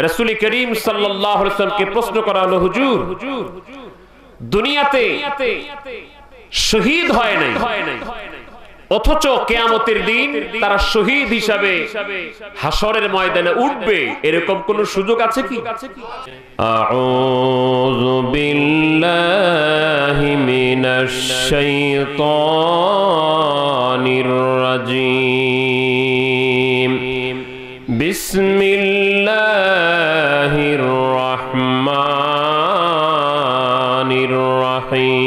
রাসূল করিম সাল্লাল্লাহু আলাইহি ওয়াসাল্লামকে প্রশ্ন করা হলো, হুজুর দুনিয়াতে শহীদ হয় নাই, অথচ কিয়ামতের দিন তারা শহীদ হিসাবে হাশরের ময়দানে উঠবে, এরকম কোন সুযোগ আছে কি? আউযু বিল্লাহি মিনাশ শাইতানির রাজীম। বিসমিল্লাহির রাহমানির রাহিম।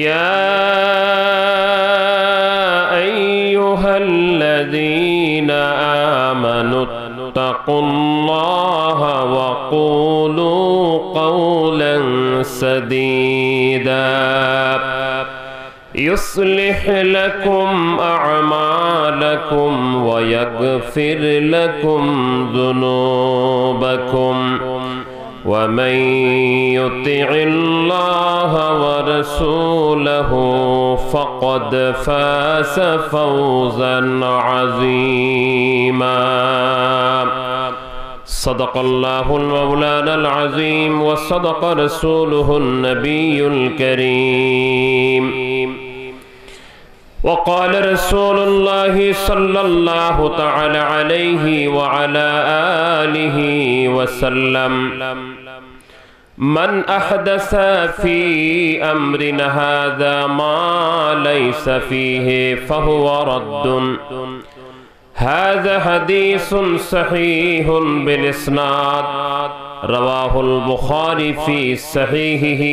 ইয়া আইয়ুহাল্লাযীনা আমানুত্তাকুল্লাহা ওয়া কুলু কাওলান সাদীদা يصلح لكم أعمالكم ويغفر لكم ذنوبكم ومن يطع الله ورسوله فقد فاز فوزا عظيما صدق الله المولانا العظيم وصدق رسوله النبي الكريم وقال رسول الله صلى الله تعالى عليه وعلى آله وسلم من أحدث في أمرنا هذا ما ليس فيه فهو رد هذا حديث صحيح بالإسناد رواه البخاري في صحيحه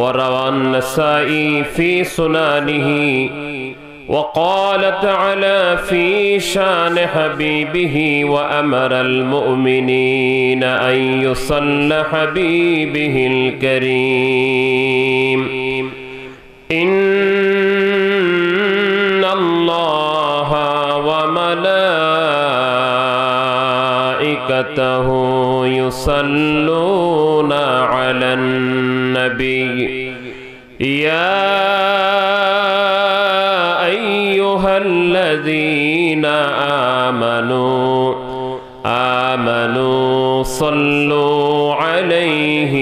وروى النسائي في سننه وقال تعالى في شان حبيبه وأمر المؤمنين أن يصلى حبيبه الكريم إن الله وملائكته يصلون على النبي يا أيها الذين آمنوا صلوا عليه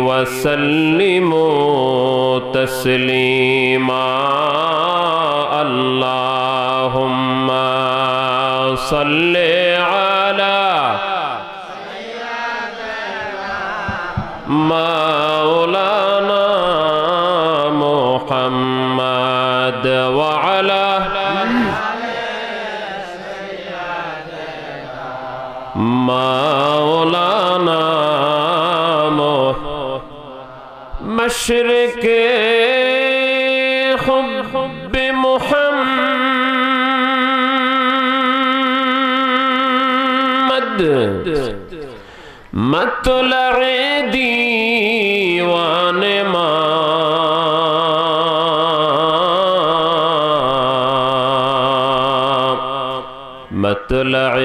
وسلموا تسليما اللهم صل على مولانا محمد وعلى مولانا مشرق حب محمد مطلع ديوان ما مطلع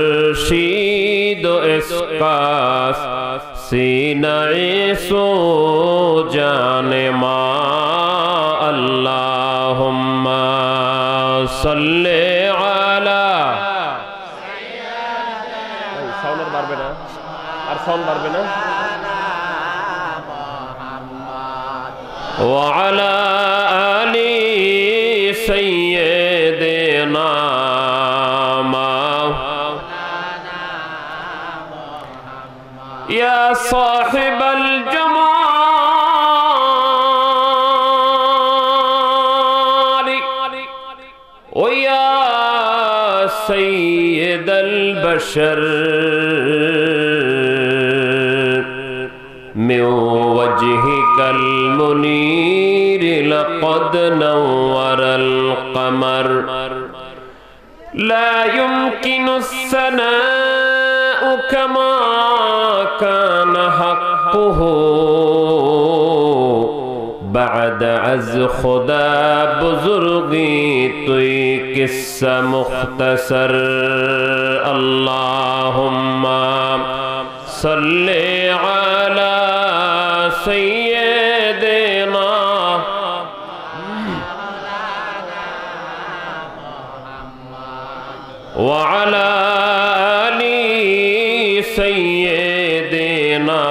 خورشید اسقاس سینہ سو جان ما اللہم صلی علی সাউন্ড বাড়বে না আর সাউন্ড বাড়বে না وعلى آل سيدنا يا صاحب الجمال ويا سيد البشر من وجهك المنير لقد نور القمر لا يمكن الثناء كما كان حقه بعد از خدا بزرگی توی قصہ مختصر اللهم صل على سيدنا وعلى آل سيدنا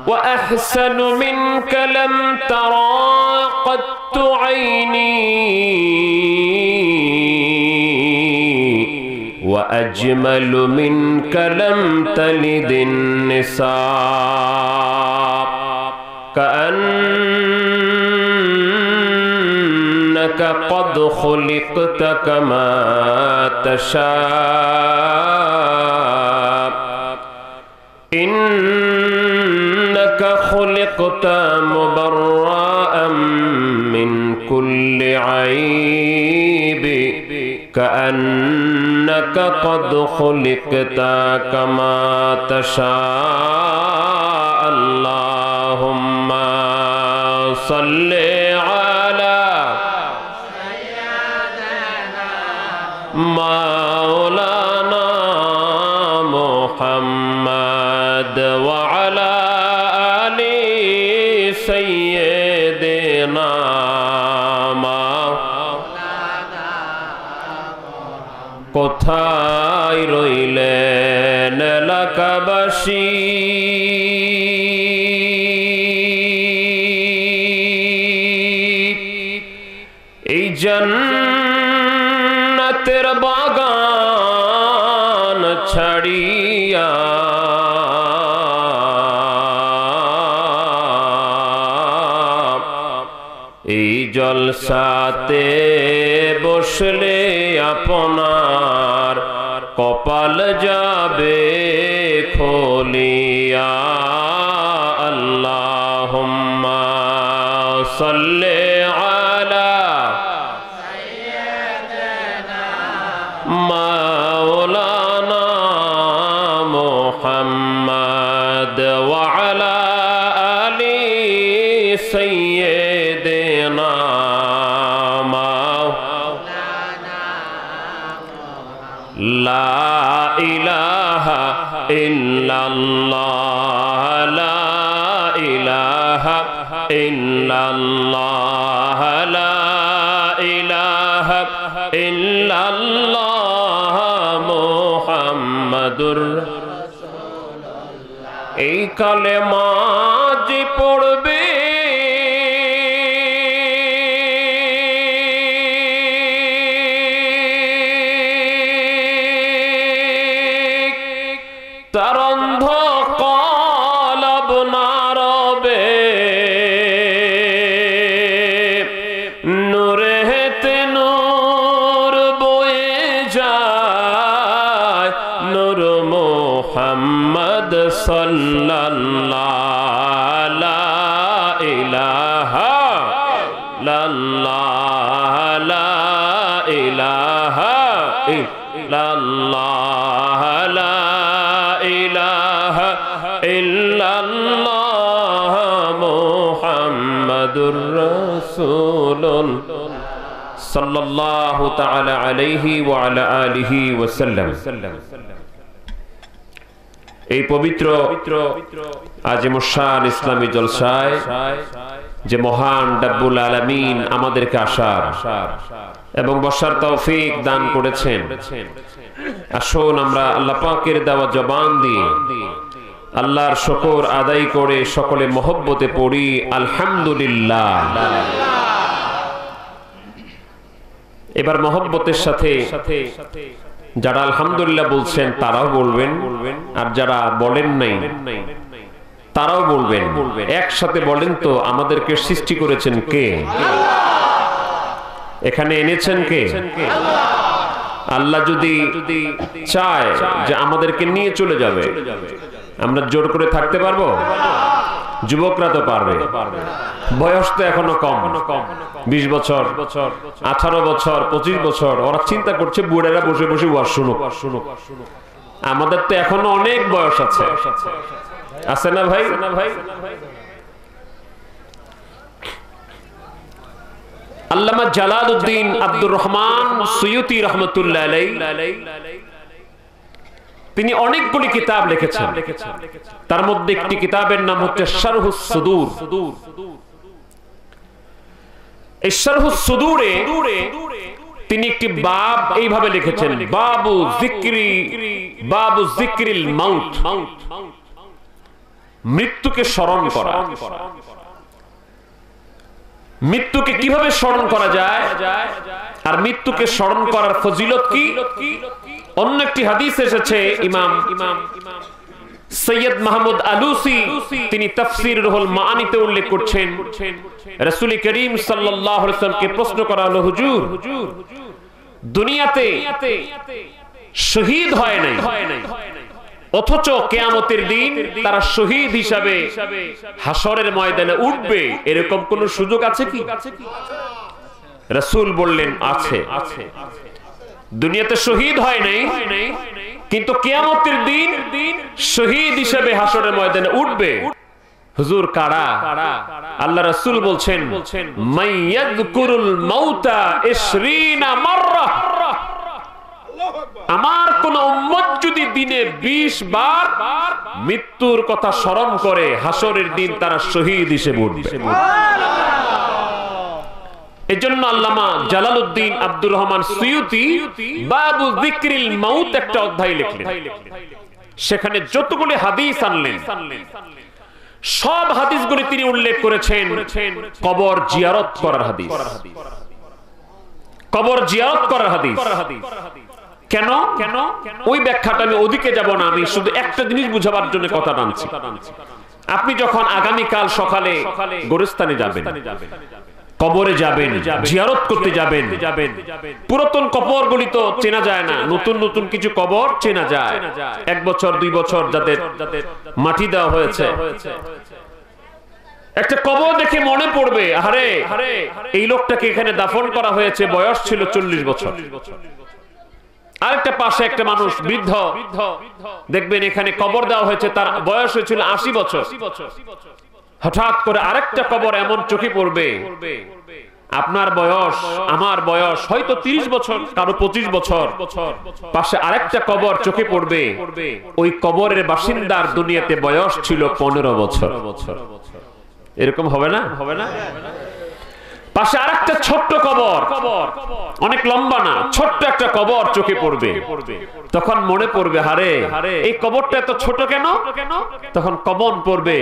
وأحسن منك لم ترى قط عيني وأجمل منك لم تلد النساء كأنك قد خلقت كما تشاء إنك خلقت مبرأ من كل عيب كأنك قد خلقت كما تشاء اللهم صل على مولانا محمد وعلى آل سيدنا কোথায় রইলেন এলাকাবাসী এই জান্নাতের বাগান ছাড়িয়া এই জলসাতে বসলে আপনার কপাল যাবে খোলিয়া আল্লাহুম্মা সাল্লি আলা মাওলানা মুহাম্মদ ওয়া আলা আলি সাইয়্যিদিনা লা ইলাহা ইল্লাল্লাহ লা ইলাহা ইল্লাল্লাহ লা ইলাহা ইল্লাল্লাহ মুহাম্মাদুর রাসূলুল্লাহ এই কালেমা যে পড়বে তার অন্ধ কলব না রবে নূরে হেতে নূর বয়ে যায় নূর মুহাম্মদ সাল্লাল্লাহু লা ইলাহা ইল্লাল্লাহ লা ইলাহা ইল্লাল্লাহ লা ইলাহা ইল্লাল্লাহ মুহাম্মাদুর রাসূলুল্লাহ সাল্লাল্লাহু তাআলা আলাইহি ওয়া আলা আলিহি ওয়া সাল্লাম। এই পবিত্র আজিমুশান ইসলামী জলসায় যে মহান রব্বুল আলামিন আমাদেরকে আসার এবং বসার তৌফিক দান করেছেন, আসুন আমরা আল্লাহ পাকের দেওয়া জবান দিয়ে আল্লাহর শুকর আদায় করে সকলে মহব্বতে পড়ি আলহামদুলিল্লাহ। এবার মহব্বতের সাথে যারা আলহামদুলিল্লাহ বলছেন তারাও বলবেন, আর যারা বলেন নাই তারাও বলবেন। একসাথে বলেন তো, আমাদেরকে সৃষ্টি করেছেন কে? এখানে এনেছেন কে? আল্লাহ যদি চায় যে আমাদেরকে নিয়ে চলে যাবে, আমরা জোর করে থাকতে পারবো? যুবকরা তো পারবে, বয়স তো এখনো কম, 20 বছর, 18 বছর, 25 বছর। ওরা চিন্তা করছে বুড়েরা বসে বসে ওয়াজ শুনুক। আমাদের তো এখনো অনেক বয়স আছে, আছে না ভাই? আল্লামা জালালউদ্দিন আব্দুর রহমান সুয়ুতি রাহমাতুল্লাহ আলাইহি তিনি অনেকগুলি কিতাব লিখেছেন। তার মধ্যে একটি কিতাবের নাম হচ্ছে শারহুস সুদূর। এই শারহুস সুদূরে তিনি একটি বাব এইভাবে লিখেছেন, বাবু যিকরিল মাউত, মৃত্যুকে স্মরণ করা। মৃত্যুকে কিভাবে স্মরণ করা যায় আর মৃত্যুকে স্মরণ করার ফজিলত কি? অন্য একটি হাদিস এসেছে, ইমাম সৈয়দ মাহমুদ আলুসি তিনি তাফসীর রুহুল মাআনিতে উল্লেখ করছেন, রাসূল করিম সাল্লাল্লাহু আলাইহি ওয়াসাল্লামকে প্রশ্ন করা হলো, হুজুর দুনিয়াতে শহীদ হয় নাই, অথচ কিয়ামতের দিন তারা শহীদ হিসাবে হাসরের ময়দানে উঠবে, এরকম কোন সুযোগ আছে কি? রাসূল বললেন, আছে। দুনিয়াতে শহীদ হয় নাই, কিন্তু কিয়ামতের দিন শহীদ হিসেবে হাসরের ময়দানে উঠবে। হুজুর কারা? আল্লাহ রাসূল বলছেন, মাইয়াযকুরুল মাউতা 20 মাররা। আমার কোন উম্মত যদি দিনে 20 বার মৃত্যুর কথা স্মরণ করে, হাসরের দিন তারা শহীদ হিসেবে উঠবে। এজন্য আল্লামা জালালউদ্দিন আব্দুর রহমান সুয়ুতি বাবু যিকরিল মাউত একটা অধ্যায় লিখলেন। সেখানে যতগুলো হাদিস আনলেন, সব হাদিসগুলি তিনি উল্লেখ করেছেন কবর জিয়ারত করার হাদিস। কবর জিয়ারত করার হাদিস কেন? ওই ব্যাখ্যাটা আমি ওদিকে যাব না, আমি শুধু একটা জিনিস বুঝাবার জন্য কথা টানছি। আপনি যখন আগামীকাল সকালে গোরস্থানে যাবেন, কবরে যাবেন, জিয়ারত করতে যাবেন, পুরাতন কবরগুলি তো চেনা যায় না, নতুন নতুন কিছু কবর চেনা যায়। 1 বছর 2 বছর যাদের মাটি দেওয়া হয়েছে, একটা কবর দেখে মনে পড়বে, আরে এই লোকটাকে এখানে দাফন করা হয়েছে, বয়স ছিল 40 বছর। আরেকটা পাশে একটা মানুষ বৃদ্ধ, দেখবেন এখানে কবর দেওয়া হয়েছে, তার বয়স হয়েছিল 80 বছর। হঠাৎ করে আরেকটা কবর এমন চোখে পড়বে, আপনার বয়স আমার বয়স হয়তো 30 বছর, কারো 25 বছর, পাশে আরেকটা কবর চোখে পড়বে, ওই কবরের বাসিন্দার দুনিয়াতে বয়স ছিল 15 বছর। এরকম হবে না? পাশে আরেকটা ছোট্ট কবর, অনেক লম্বা না, ছোট্ট একটা কবর চোখে পড়বে, তখন মনে পড়বে, হারে এই কবরটা এত ছোট কেন? তখন কবর পড়বে,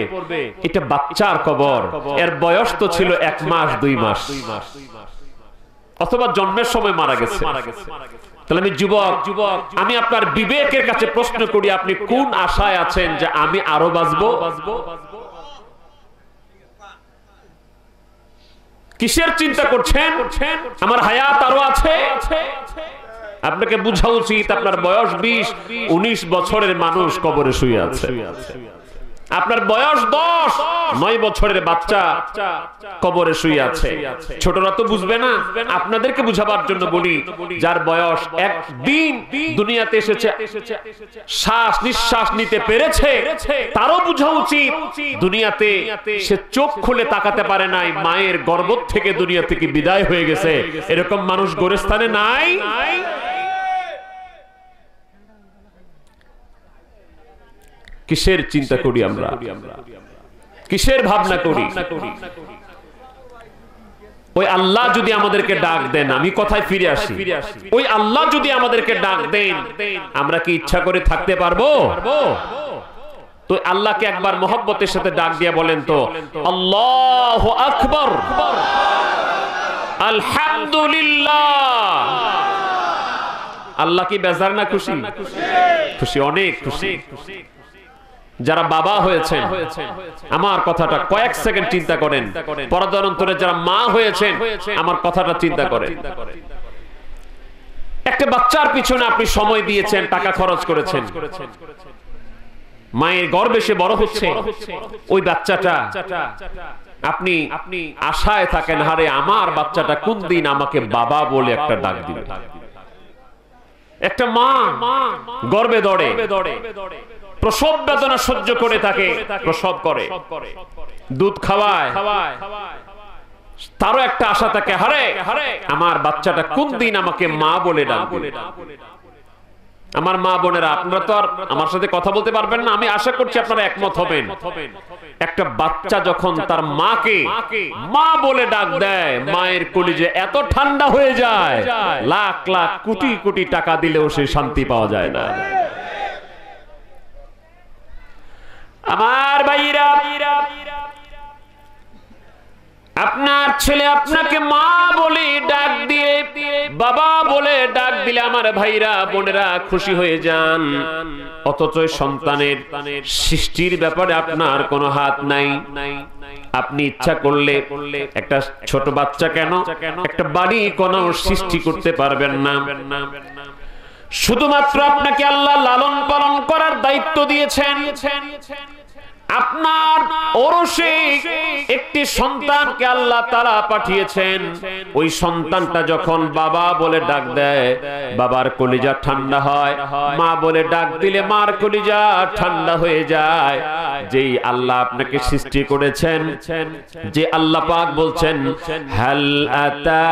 এটা বাচ্চার কবর, এর বয়স তো ছিল 1 মাস 2 মাস, অথবা জন্মের সময় মারা গেছে। তাহলে আমি যুবক, আমি আপনার বিবেকের কাছে প্রশ্ন করি, আপনি কোন আশায় আছেন যে আমি আরো বাঁচবো? কিসের চিন্তা করছেন? আমার হায়াত আরো আছে। আপনাকে বুঝা উচিত, আপনার বয়স 20-19 বছরের মানুষ কবরে শুয়ে আছে, আপনার বয়স 10-9 বছরের বাচ্চা কবরে শুয়ে আছে। ছোটরা তো বুঝবে না, আপনাদেরকে বুঝাবার জন্য বলি, যার বয়স একদিন দুনিয়াতে এসেছে, শ্বাস নিঃশ্বাস নিতে পেরেছে, তারও বুঝা উচিত দুনিয়াতে সে চোখ খুলে তাকাতে পারে নাই, মায়ের গর্ভ থেকে দুনিয়া থেকে বিদায় হয়ে গেছে। এরকম মানুষ গোরস্থানে নাই? কিসের চিন্তা করি আমরা, কিসের ভাবনা করি? ওই আল্লাহ যদি আমাদেরকে ডাক দেন, আমি কথায় ফিরে আসি, ওই আল্লাহ যদি আমাদেরকে ডাক দেন, আমরা কি ইচ্ছা করে থাকতে পারবো? তো আল্লাহকে একবার মহব্বতের সাথে ডাক দিয়ে বলেন তো, আল্লাহু আকবার, আলহামদুলিল্লাহ। আল্লাহ কি বেজার না খুশি? খুশি, অনেক খুশি। যারা বাবা হয়েছেন, আমার কথাটা কয়েক সেকেন্ড চিন্তা করেন। পর্দার অন্তরে যারা মা হয়েছেন, আমার কথাটা চিন্তা করেন। একটা বাচ্চার পিছনে আপনি সময় দিয়েছেন, টাকা খরচ করেছেন, মায়ের গর্ভে সে বড় হচ্ছে, ওই বাচ্চাটা আপনি আশায় থাকেন, হারে আমার বাচ্চাটা কোন দিন আমাকে বাবা বলে একটা ডাক দিবে। একটা মা গর্ভে দৌড়ে প্রসব বেদনা সহ্য করে থাকে, প্রসব করে, দুধ খাওয়ায়, তারও একটা আশা থাকে, হারে আমার বাচ্চাটা কোন দিন আমাকে মা বলে ডাকবে। আমার মা বোনেরা, আপনারা তো আর আমার সাথে কথা বলতে পারবেন না, আমি আশা করছি আপনারা একমত হবেন। একটা বাচ্চা যখন তার মাকে মা বলে ডাক দেয়, মায়ের কলিজে এত ঠান্ডা হয়ে যায়, লাখ লাখ কোটি কোটি টাকা দিলেও সে শান্তি পাওয়া যায় না। আমার ভাইরা, আপনার ছেলে আপনাকে মা বলে ডাক দিয়ে, বাবা বলে ডাক দিলে আমার ভাইরা বোনেরা খুশি হয়ে যান, অথচ সন্তানের সৃষ্টির ব্যাপারে আপনার কোনো হাত নাই। আপনি ইচ্ছা করলে একটা ছোট বাচ্চা কেন, একটা বাড়ি কোনো সৃষ্টি করতে পারবেন না। শুধুমাত্র আপনাকে আল্লাহ লালন পালন করার দায়িত্ব দিয়েছেন। আপনার ওরসে একটি সন্তানকে আল্লাহ তাআলা পাঠিয়েছেন। ওই সন্তানটা যখন বাবা বলে ডাক দেয়, বাবার কলিজা ঠান্ডা হয়। মা বলে ডাক দিলে মার কলিজা ঠান্ডা হয়ে যায়। যেই আল্লাহ আপনাকে সৃষ্টি করেছেন, যে আল্লাহ পাক বলছেন, হাল আতা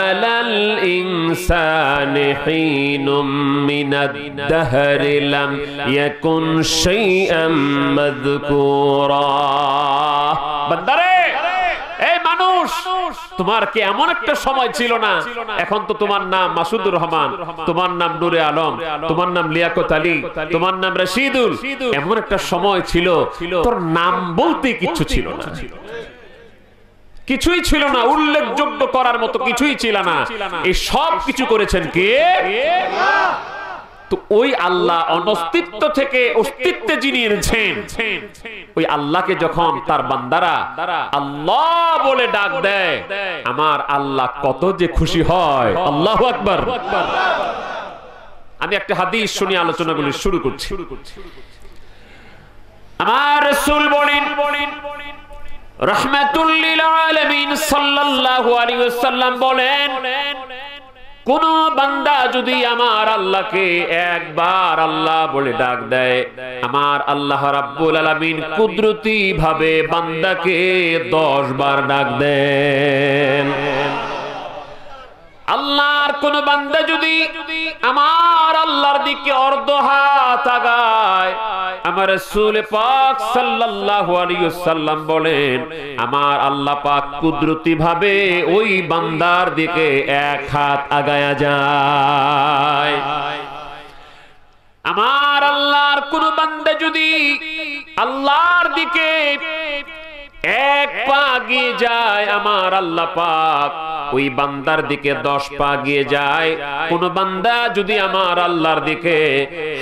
আলাল ইনসানি হিনুম মিনাদ দাহরি লাম ইয়াকুন শাইআম মাযকুরা। বান্দারে, এই মানুষ, তোমার কি এমন একটা সময় ছিল না? এখন তো তোমার নাম মাসুদুর রহমান, তোমার নাম নূরে আলম, তোমার নাম লিয়াকত আলী, তোমার নাম রশিদুল। এমন একটা সময় ছিল তোর নাম বলতে কিছু ছিল না, কিছুই ছিল না, উল্লেখযোগ্য করার মতো কিছুই ছিল না। এই সব কিছু করেছেন কে? তো ওই আল্লাহ অনস্তিত্ব থেকে অস্তিত্বে যিনি এনেছেন, ওই আল্লাহকে যখন তার বান্দারা আল্লাহ বলে ডাক দেয়, আমার আল্লাহ কত যে খুশি হয়। আল্লাহু আকবার। আমি একটা হাদিস শুনি আলোচনাগুলো শুরু করছি। আমার রাসূল বলেন, রাহমাতুল লিল আলামিন সাল্লাল্লাহু আলাইহি ওয়াসাল্লাম বলেন, কোন বান্দা যদি আমার আল্লাহকে একবার আল্লাহ বলে ডাক দেয়, আমার আল্লাহ রাব্বুল আলামিন কুদরতি ভাবে বান্দাকে 10 বার ডাক দেন। আল্লাহর কোন বান্দা যদি আমার আল্লাহর দিকে অর্ধ হাত আগায়, আমার রাসূল পাক সাল্লাল্লাহু আলাইহি ওয়াসাল্লাম বলেন, আমার আল্লাহ পাক কুদরতি ভাবে ওই বান্দার দিকে 1 হাত আগায়া যায়। আমার আল্লাহর কোন বান্দা যদি আল্লাহর দিকে 1 পা এগিয়ে যায়, আমার আল্লাহ পাক ওই বান্দার দিকে 10 পা এগিয়ে যায়। কোন বান্দা যদি আমার আল্লাহর দিকে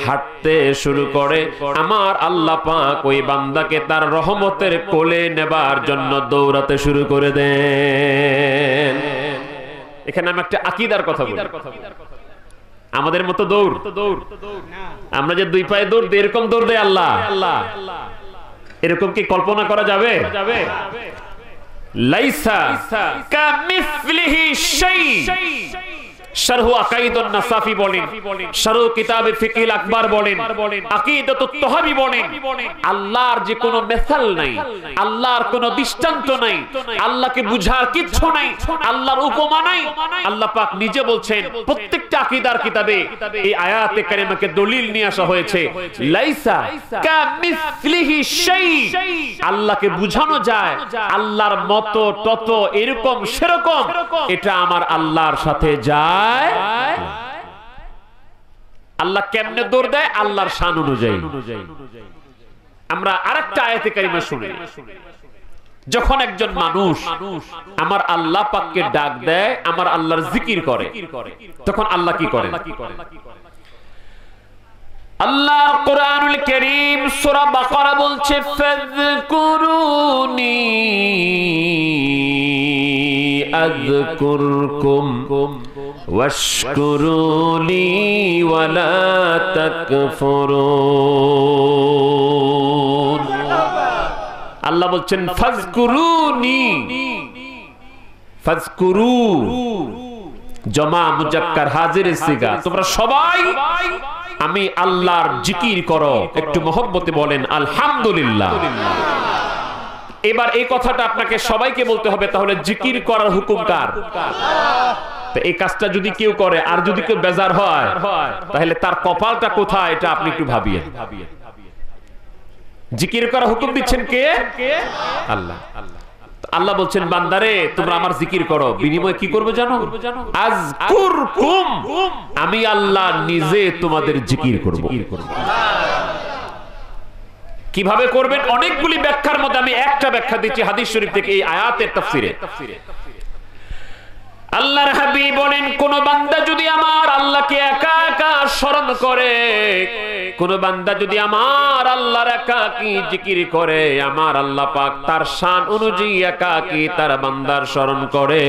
হাঁটতে শুরু করে, আমার আল্লাহ পাক ওই বান্দাকে তার রহমতের কোলে নেবার জন্য দৌড়াতে শুরু করে দেন। এখানে আমি একটা আকীদার কথা বলি। আমাদের মতো দৌড়, আমরা যে 2 পায়ে দৌড় দিই, এরকম দৌড় দেয় আল্লাহ। এরকম কি কল্পনা করা যাবে? লাইসা কামিসলিহি শাই। শারহু আকাইদুন নাসাফি বলেন, শারহু কিতাবে ফিকহিল আকবার বলেন, আকীদাতুত তাহাবি বলেন, আল্লাহর যে কোনো মিসাল নাই, আল্লাহর কোনো দৃষ্টান্ত নাই, আল্লাহকে বুঝার কিছু নাই, আল্লাহর উপমা নাই। আল্লাহ পাক নিজে বলছেন, প্রত্যেকটা আকীদার কিতাবে এই আয়াতে কারিমাকে দলিল নিয়ে আসা হয়েছে, লাইসা কামিসলিহি শাই। আল্লাহকে বুঝানো যায় আল্লাহর মতো তত এরকম সেরকম, এটা আমার আল্লাহর সাথে যায়। আল্লাহ কেমনে দৌড় দেয়? আল্লাহর শান অনুযায়ী। আমরা আরেকটা আয়াতে কারিমা শুনি, যখন একজন মানুষ আমার আল্লাহ পাককে ডাক দেয়, আমার আল্লাহর জিকির করে, তখন আল্লাহ কি করে? আল্লাহ কুরআনুল কারীম সূরা বাকারা বলছে, ফাযকুরুনি আযকুরকুম ওয়াশকুরুলি ওয়ালা তাকফুরুন। আল্লাহ বলছেন ফাযকুরুনি, ফাযকুরু জমা মুজাক্কার হাজিরের সিগা, তোমরা সবাই আমি আল্লাহর জিকির করো। একটু মহব্বতে বলেন আলহামদুলিল্লাহ। এবার এই কথাটা আপনাকে সবাইকে বলতে হবে, তাহলে জিকির করার হুকুম কার? তো এই কাজটা যদি কেউ করে আর যদি কেউ বেজার হয় তাহলে তার কপালটা কোথায় এটা আপনি একটু ভাবিয়ে। জিকির করা হুকুম দিচ্ছেন কে? আল্লাহ। আল্লাহ বলছেন বান্দারে তোমরা আমার জিকির করো, বিনিময়ে কি করবে জানো? আযকুরকুম, আমি আল্লাহ নিজে তোমাদের জিকির করব। কিভাবে করবেন? অনেকগুলি ব্যাখ্যার মধ্যে আমি একটা ব্যাখ্যা দিচ্ছি হাদিস শরীফ থেকে, এই আয়াতের তাফসীরে। আল্লাহর হাবিব বলেন কোন বান্দা যদি আমার আল্লাহকে একা একা স্মরণ করে, কোন বান্দা যদি আমার আল্লাহর একাকী জিকির করে, আমার আল্লাহ পাক তার শান অনুযায়ী একাকী তার বান্দার স্মরণ করে।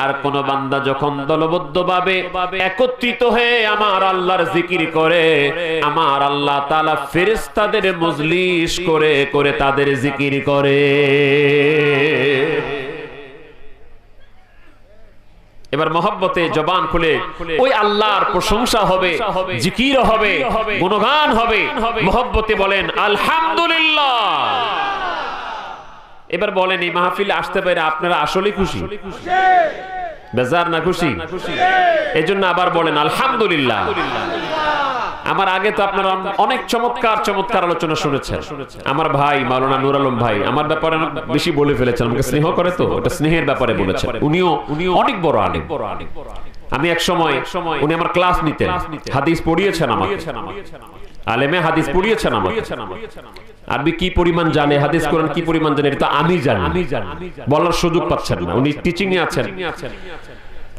আর কোন বান্দা যখন দলবদ্ধভাবে একত্রিত হয়ে আমার আল্লাহর জিকির করে, আমার আল্লাহ তাআলা ফেরেশতাদের মজলিস করে করে তাদের জিকির করে। এবার মহব্বতে জবান খুলে ওই আল্লাহর প্রশংসা হবে, জিকির হবে, গুণগান হবে, মহব্বতে বলেন আলহামদুলিল্লাহ। এবার বলেন এই মাহফিলে আসতে পেরে আপনারা আসলে খুশি? বেজার না খুশি? এজন্য আবার বলেন আলহামদুলিল্লাহ। আমার আগে তো আপনারা অনেক চমৎকার চমৎকার আলোচনা শুনেছেন। আমার ভাই মাওলানা নূর আলম ভাই আমার ব্যাপারে অনেক বেশি বলে ফেলেছেন, আমাকে স্নেহ করে তো, এটা স্নেহের ব্যাপারে বলেছেন। উনিও অনেক বড় আলেম। আমি এক সময় উনি আমার ক্লাস নিতেন, হাদিস পড়িয়েছেন আমাকে, আলেমে হাদিস পড়িয়েছেন আমাকে। আরবি কি পরিমাণ জানে, হাদিস কোরআন কি পরিমাণ জানে এটা আমি জানি, বলার সুযোগ পাচ্ছেন না, উনি টিচিং এ আছেন।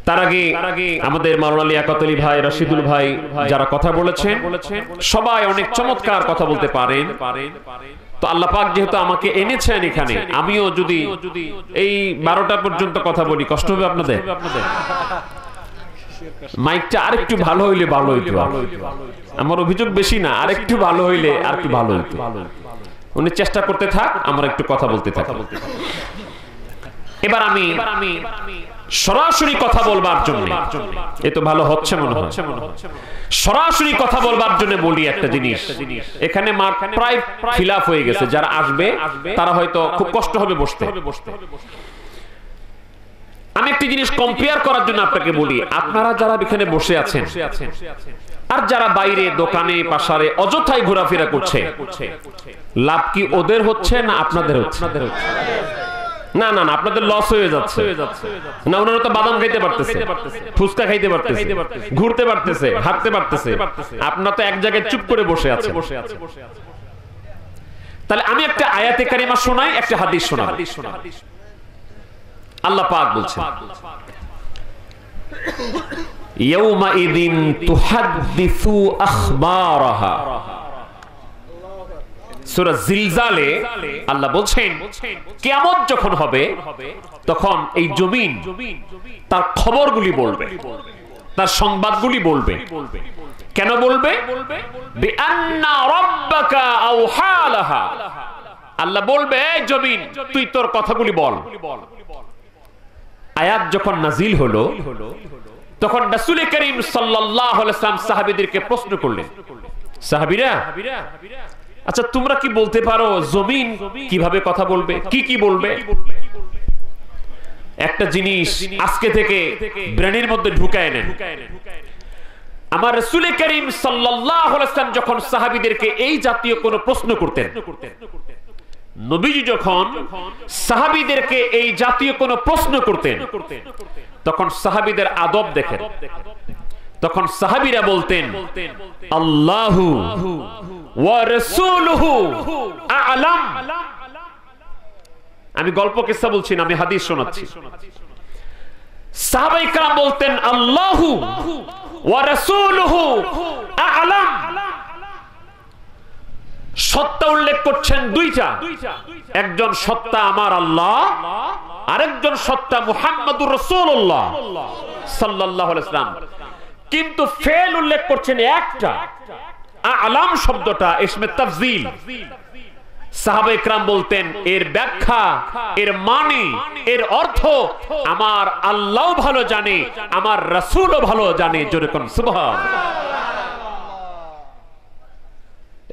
তার আগে আমাদের মাওলানা লিয়াকত আলী ভাই, রশিদুল ভাই যারা কথা বলেছেন সবাই অনেক চমৎকার কথা বলতে পারেন। তো আল্লাহ পাক যেহেতু আমাকে এনেছেন এখানে, আমিও যদি এই 12টা পর্যন্ত কথা বলি কষ্ট হবে আপনাদের? মাইকটা আরেকটু ভালো হইলে ভালো হইতো, আমার অভিযোগ বেশি না, আরেকটু ভালো হইলে আর একটু ভালো হইতো। উনি চেষ্টা করতে থাক, আমরা একটু কথা বলতে থাক। এবার আমি সরাসরি কথা বলবার জন্য, এ তো ভালো হচ্ছে মনে হয়, সরাসরি কথা বলবার জন্য বলি একটা জিনিস। এখানে প্রায় খিলাফ হয়ে গেছে, যারা আসবে তারা হয়তো খুব কষ্ট হবে বসতে। আমি একটি জিনিস কম্পেয়ার করার জন্য আপনাকে বলি, আপনারা যারা এখানে বসে আছেন আর যারা বাইরে দোকানে পাশারে অযথাই ঘোরাফেরা করছে, লাভ কি ওদের হচ্ছে না আপনাদের হচ্ছে? না না না, আপনাদের লস হয়ে যাচ্ছে না। ওনারা তো বাদাম খাইতে পারতেছে, ফুচকা খাইতে পারতেছে, ঘুরতে পারতেছে, হাঁটতে পারতেছে, আপনারা তো এক জায়গায় চুপ করে বসে আছে। তাহলে আমি একটা আয়াতে কারিমা শোনাই, একটা হাদিস শোনাই। আল্লাহ পাক বলছেন ইয়াউমা ইদিন তুহাদ্দিসু আখবারাহা। সূরা জিলজালে আল্লাহ বলছেন কিয়ামত যখন হবে তখন এই জমিন তার খবরগুলি বলবে, তার সংবাদগুলি বলবে। কেন বলবে? বিআন্না রাব্বাকা আওহা লাহা। আল্লাহ বলবে এই জমিন তুই তোর কথাগুলি বল। আয়াত যখন নাজিল হলো তখন রাসূল করিম সাল্লাল্লাহু আলাইহি ওয়াসাল্লাম সাহাবীদেরকে প্রশ্ন করলেন, সাহাবীরা আচ্ছা তোমরা কি বলতে পারো জমিন কিভাবে কথা বলবে, কি কি বলবে? একটা জিনিস আজকে থেকে ব্রেনের মধ্যে ঢুকায় নেন। আমার রাসূল করিম সাল্লাল্লাহু আলাইহি ওয়াসাল্লাম যখন সাহাবীদেরকে এই জাতীয় কোন প্রশ্ন করতেন, নবীজি যখন সাহাবীদেরকে এই জাতীয় কোন প্রশ্ন করতেন তখন সাহাবীদের আদব দেখেন। তখন সাহাবীরা বলতেন আল্লাহু ওয়া রাসূলুহু আ'লাম। আমি গল্প কিসসা বলছি না, আমি হাদিস শোনাচ্ছি। সাহাবায়ে কেরাম বলতেন আল্লাহু ওয়া রাসূলুহু আ'লাম। সত্তা উল্লেখ করছেন দুইটা, একজন সত্তা আমার আল্লাহ, আরেকজন সত্তা মুহাম্মাদুর রাসূলুল্লাহ সাল্লাল্লাহু আলাইহি ওয়াসাল্লাম। কিন্তু ফেল উল্লেখ করছেন একটা, আ'লাম শব্দটা ইসমে তাফজিল। সাহাবায়ে কেরাম বলতেন এর ব্যাখ্যা, এর মানে, এর অর্থ আমার আল্লাহও ভালো জানে, আমার রাসূলও ভালো জানে। জোরে কোন সুবহানাল্লাহ।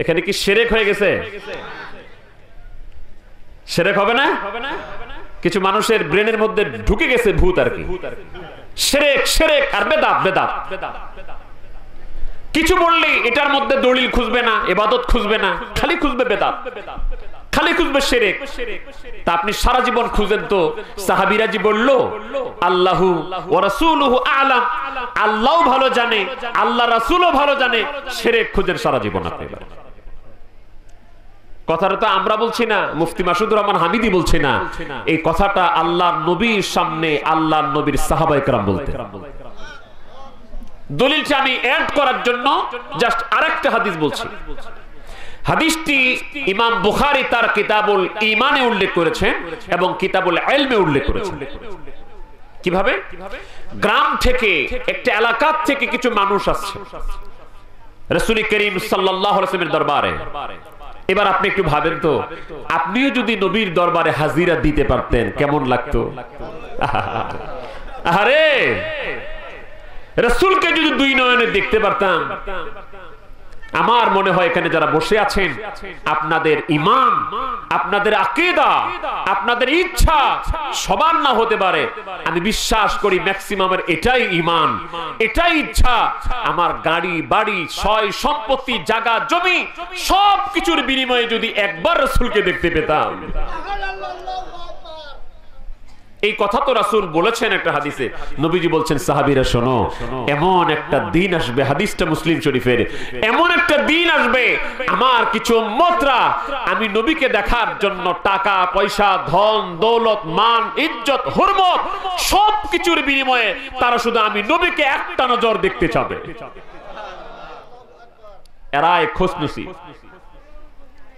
এখানে কি শিরক হয়ে গেছে? শিরক হবে না? কিছু মানুষের ব্রেনের মধ্যে ঢুকে গেছে ভূত আর কি। শিরক শিরক আর বেদাত বেদাত। কিছু বললে এটার মধ্যে দলিল খুঁজবে না, ইবাদত খুঁজবে না, খালি খুঁজবে বেদাত, খালি খুঁজবে শিরক। তা আপনি সারা জীবন খুঁজেন তো সাহাবীরা জি বলল আল্লাহু ওয়া রাসূলুহু আ'লাম, আল্লাহ ভালো জানে, আল্লাহ রাসূলও ভালো জানে, শিরক খুঁজেন সারা জীবন আপনি। কথাটা তো আমরা বলছি না, মুফতি মাসুদুর রহমান হামিদি বলছে না, এই কথাটা আল্লাহর নবীর সামনে আল্লাহর নবীর সাহাবায়ে কেরাম বলতেন। দলিলটা আমি অ্যাড করার জন্য জাস্ট আরেকটা হাদিস বলছি। হাদিসটি ইমাম বুখারী তার কিতাবুল ঈমানে উল্লেখ করেছেন এবং কিতাবুল ইলমে উল্লেখ করেছেন। কিভাবে? গ্রাম থেকে, একটা এলাকা থেকে কিছু মানুষ আসছে রাসূল করিম সাল্লাল্লাহু আলাইহি ওয়াসাল্লামের দরবারে। এবার আপনি একটু ভাবেন তো, আপনিও যদি নবীর দরবারে হাজিরা দিতে পারতেন কেমন লাগতো? আরে রাসূলকে যদি দুই নয়নে দেখতে পারতাম, আমার মনে হয় এখানে যারা বসে আছেন আপনাদের ঈমান, আপনাদের আকীদা, আপনাদের ইচ্ছা সবার না হতে পারে, আমি বিশ্বাস করি ম্যাক্সিমামের এটাই ঈমান, এটাই ইচ্ছা, আমার গাড়ি বাড়ি সয় সম্পত্তি জায়গা জমি সবকিছুর বিনিময়ে যদি একবার রাসূলকে দেখতে পেতাম। এই কথা তো রাসূল বলেছেন একটা হাদিসে। নবীজি বলছেন সাহাবীরা শোনো, এমন একটা দিন আসবে, হাদিসটা মুসলিম শরীফের, এমন একটা দিন আসবে আমার কিছু উম্মতরা আমি নবীকে দেখার জন্য টাকা পয়সা ধন দৌলত মান ইজ্জত হুরমত সবকিছুর বিনিময়ে তারা শুধু আমি নবীকে একটা নজর দেখতে চাবে। এরাই খুশনসিব।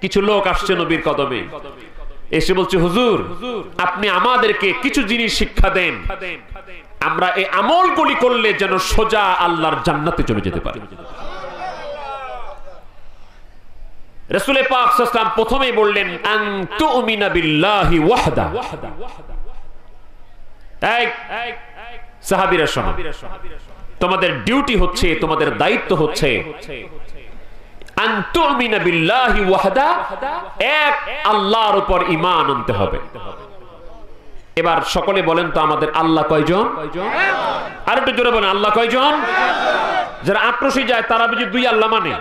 কিছু লোক আসছে নবীর কদমে, এসে বলছে হুজুর আপনি আমাদেরকে কিছু জিনিস শিক্ষা দেন, আমরা এই আমলগুলি করলে যেন সোজা আল্লাহর জান্নাতে চলে যেতে পারি। রাসূল পাক সাল্লাল্লাহু আলাইহি ওয়াসাল্লাম প্রথমেই বললেন আন তুমিনা বিল্লাহি ওয়াহদা। এই সাহাবীরা শোনো, তোমাদের ডিউটি হচ্ছে, তোমাদের দায়িত্ব হচ্ছে আন তুমিনা বিল্লাহি ওয়াহদা, এক আল্লাহর উপর ঈমান আনতে হবে। এবার সকলে বলেন তো আমাদের আল্লাহ কয়জন? আর একটু জোরে বলেন আল্লাহ কয়জন? যারা আটরশি যায় তারা বুঝি দুই আল্লাহ মানে?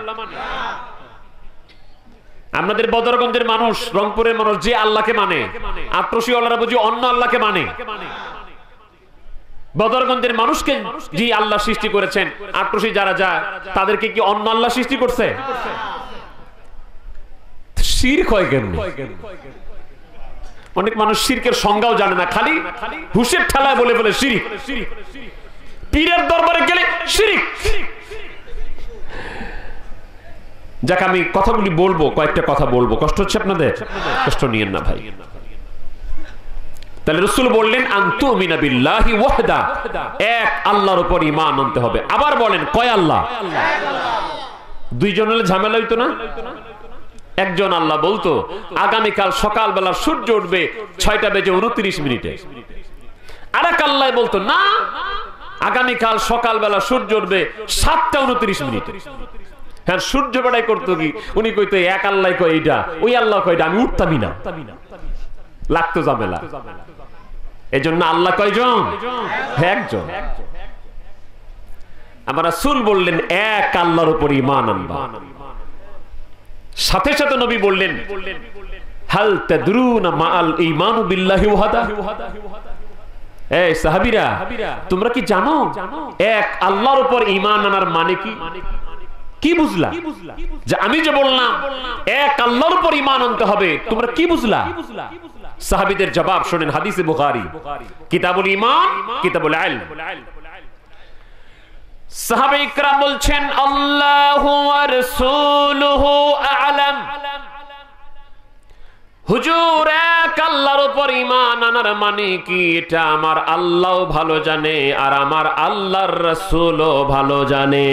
আপনাদের বদরগঞ্জের মানুষ, রংপুরের মানুষ যে আল্লাহকে মানে, আটরশি ওয়ালারা বুঝি অন্য আল্লাহকে মানে। বদরগঞ্জের মানুষকে যে আল্লাহ সৃষ্টি করেছেন, আটরশি যারা যায় তাদেরকে কি অন্য আল্লাহ সৃষ্টি করছে? শিরক হয় কেমনে? অনেক মানুষ শিরকের সংজ্ঞাও জানে না, খালি হুশের ঠেলায় বলে ফেলে শিরক। পীরের দরবারে গেলে শিরক। যাক আমি কথাগুলি বলবো, কয়েকটা কথা বলবো, কষ্ট হচ্ছে আপনাদের? কষ্ট নিয়েন না ভাই। তাহলে রাসূল বললেন আন তুমিনা বিল্লাহি ওয়াহদা, এক আল্লাহর উপর ঈমান আনতে হবে। আবার বলেন কয় আল্লাহ? দুইজন হলে ঝামেলা হইতো না? একজন আল্লাহ বলতো আগামীকাল সকালবেলা সূর্য উঠবে 6:29। আরেক আল্লাহ বলতো না, আগামীকাল সকালবেলা সূর্য উঠবে 7:29। হ্যাঁ, সূর্য বেড়াই করতো কি? উনি কইতো এক আল্লাহ কয় এইটা, ওই আল্লাহ কয় এটা, আমি উঠতামই না, লাগতো ঝামেলা। এজন্য আল্লাহ কয়জন? একজন। আমার রাসূল বললেন এক আল্লাহর উপর ঈমান আনবা। সাথে সাথে নবী বললেন হাল তাদরুনা মাআল ঈমানু বিল্লাহি ওয়াহদা। এই সাহাবীরা তোমরা কি জানো এক আল্লাহর উপর ঈমান আনার মানে কি? কি বুঝলা? যে আমি যে বললাম এক আল্লাহর উপর ঈমান আনতে হবে, তোমরা কি বুঝলা? সাহাবীদের জবাব শুনেন, হাদিসে বুখারী কিতাবুল ঈমান কিতাবুল ইলম। সাহাবা ইকরাম বলছেন আল্লাহু ওয়া রাসূলুহু আ'লাম। হুজুর এক আল্লাহর উপর ঈমান আনার মানে কি? এটা আমার আল্লাহ ভালো জানে আর আমার আল্লাহর রাসূলও ভালো জানে।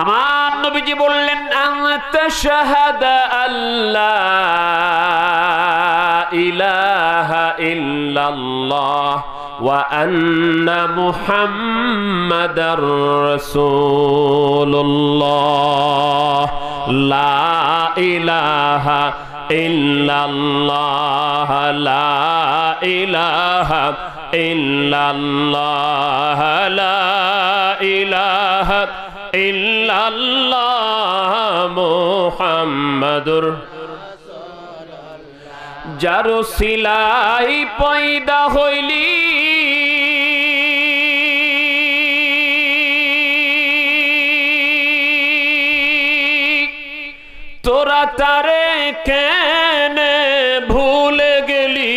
আমার নবীজি বললেন আনতা শাহাদা আল্লাহ ইলাহা ইল্লাল্লাহ ওয়া আন্না মুহাম্মাদার রাসূলুল্লাহ লা ইলাহা ইল্লাল্লাহ লা ইলাহা ইল্লাল্লাহ লা ইলাহা ইল্লাল্লাহ মুহাম্মাদুর যার সিলাই পয়দা হইলি তোরা তারে কেনে ভুলে গেলি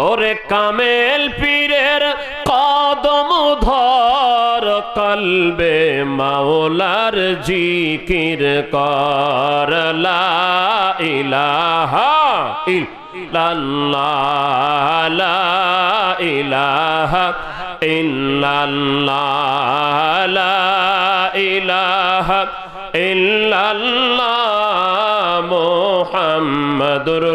ওরে কামেল পীরের কদম ধর কলবে মাওলার জিকির কর লা ইলাহা ইল্লাল্লাহ লা ইলাহা ইল্লাল্লাহ লা ইলাহা ইল্লাল্লাহ মুহাম্মাদুর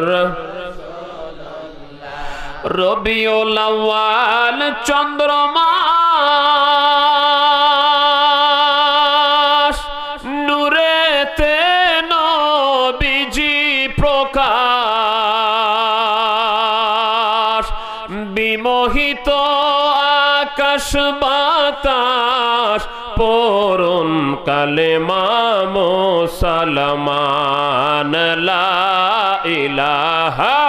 রবিউল আউয়াল চন্দ্রমাস নূরেতে নবীজি প্রকাশ বিমোহিত আকাশ বাতাস পরম কালেমা মুসলমান লা ইলাহা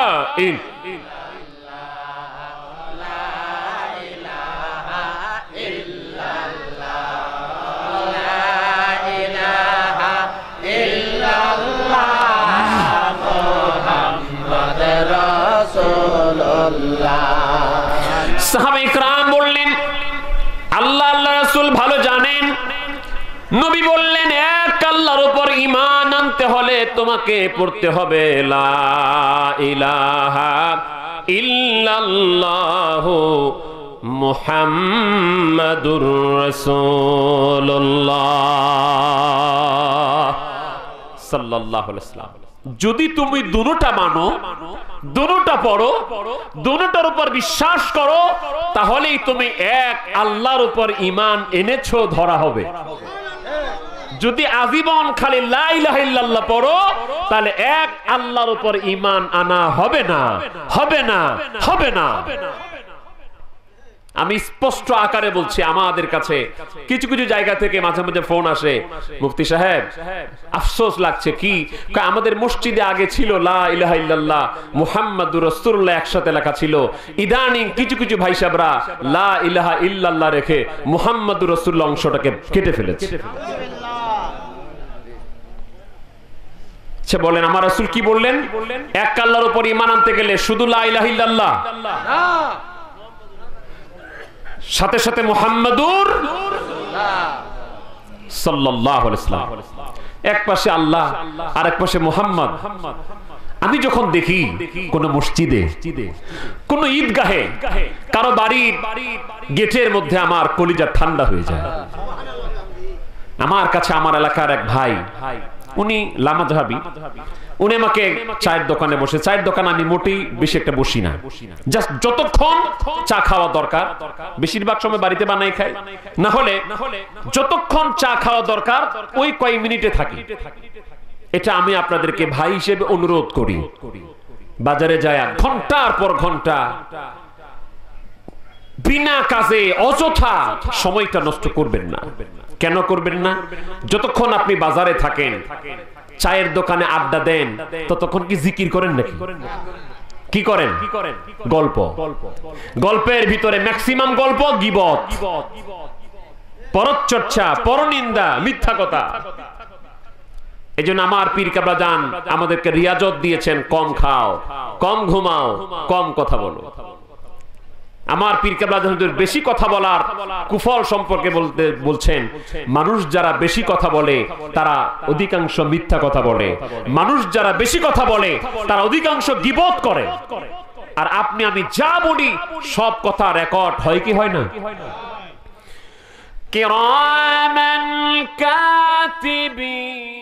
সাহাবায়ে কেরাম বললেন আল্লাহ আল্লাহ রাসূল ভালো জানেন নবী বললেন এক আল্লাহর উপর ঈমান আনতে হলে তোমাকে পড়তে হবে লা ইলাহা ইল্লাল্লাহু মুহাম্মাদুর রাসূলুল্লাহ সাল্লাল্লাহু আলাইহি ওয়াসাল্লাম যদি তুমি দুটোটা মানো দুটোটা পড়ো দুটোটার উপর বিশ্বাস করো তাহলেই তুমি এক আল্লাহর উপর ঈমান এনেছো ধরা হবে যদি আজীবন খালি লা ইলাহা ইল্লাল্লাহ পড়ো তাহলে এক আল্লাহর উপর ঈমান আনা হবে না হবে না হবে না আমি স্পষ্ট আকারে বলছি আমাদের কাছে কিছু কিছু জায়গা থেকে মাঝে মাঝে ফোন আসে মুফতি সাহেব আফসোস লাগছে কি আমাদের মসজিদে আগে ছিল লা ইলাহা ইল্লাল্লাহ মুহাম্মাদুর রাসূলুল্লাহ একসাথে লেখা ছিল ইদানিং কিছু কিছু ভাই সাহেবরা লা ইলাহা ইল্লাল্লাহ রেখে মুহাম্মাদুর রাসূলুল্লাহ অংশটাকে কেটে ফেলেছে সে বলেন আমার রাসূল কি বললেন এক আল্লাহর উপর ঈমান আনতে গেলে শুধু লা ইলাহা ইল্লাল্লাহ না সাথে সাথে মুহাম্মাদুর সাল্লাল্লাহু আলাইহি ওয়াসাল্লাম এক পাশে আল্লাহ আর এক পাশে মুহাম্মদ আমি যখন দেখি কোন মসজিদে কোন ঈদগাহে কারো বাড়ির গেটের মধ্যে আমার কলিজা ঠান্ডা হয়ে যায় আমার কাছে আমার এলাকার এক ভাই উনি লামাযহাবী উনি আমাকে চায়ের দোকানে বসে চায়ের দোকানে আমি মোটেই বেশি একটা বসি না জাস্ট যতক্ষণ চা খাওয়া দরকার বেশিরভাগ সময় বাড়িতে বানাই খাই না হলে যতক্ষণ চা খাওয়া দরকার ওই কয়েক মিনিটে থাকি এটা আমি আপনাদেরকে ভাই হিসেবে অনুরোধ করি বাজারে যায় ঘন্টার পর ঘন্টা বিনা কাজে অযথা সময়টা নষ্ট করবেন না কেন করবেন না যতক্ষণ আপনি বাজারে থাকেন চায়ের দোকানে আড্ডা দেন ততক্ষণ কি জিকির করেন নাকি কি করেন গল্প গল্পের ভিতরে ম্যাক্সিমাম গল্প গীবত পরচর্চা পরনিন্দা মিথ্যা কথা এজন্য আমার পীর কেবলা জান আমাদেরকে রিয়াজত দিয়েছেন কম খাও কম ঘুমাও কম কথা বলো আমার পীর কেবলা জান বেশি কথা বলার কুফল সম্পর্কে বলছেন মানুষ যারা বেশি কথা বলে তারা অধিকাংশ মিথ্যা কথা বলে মানুষ যারা বেশি কথা বলে তারা অধিকাংশ গীবত করে আর আপনি আমি যা বলি সব কথা রেকর্ড হয় কি হয় না কিরামান কাতিবিন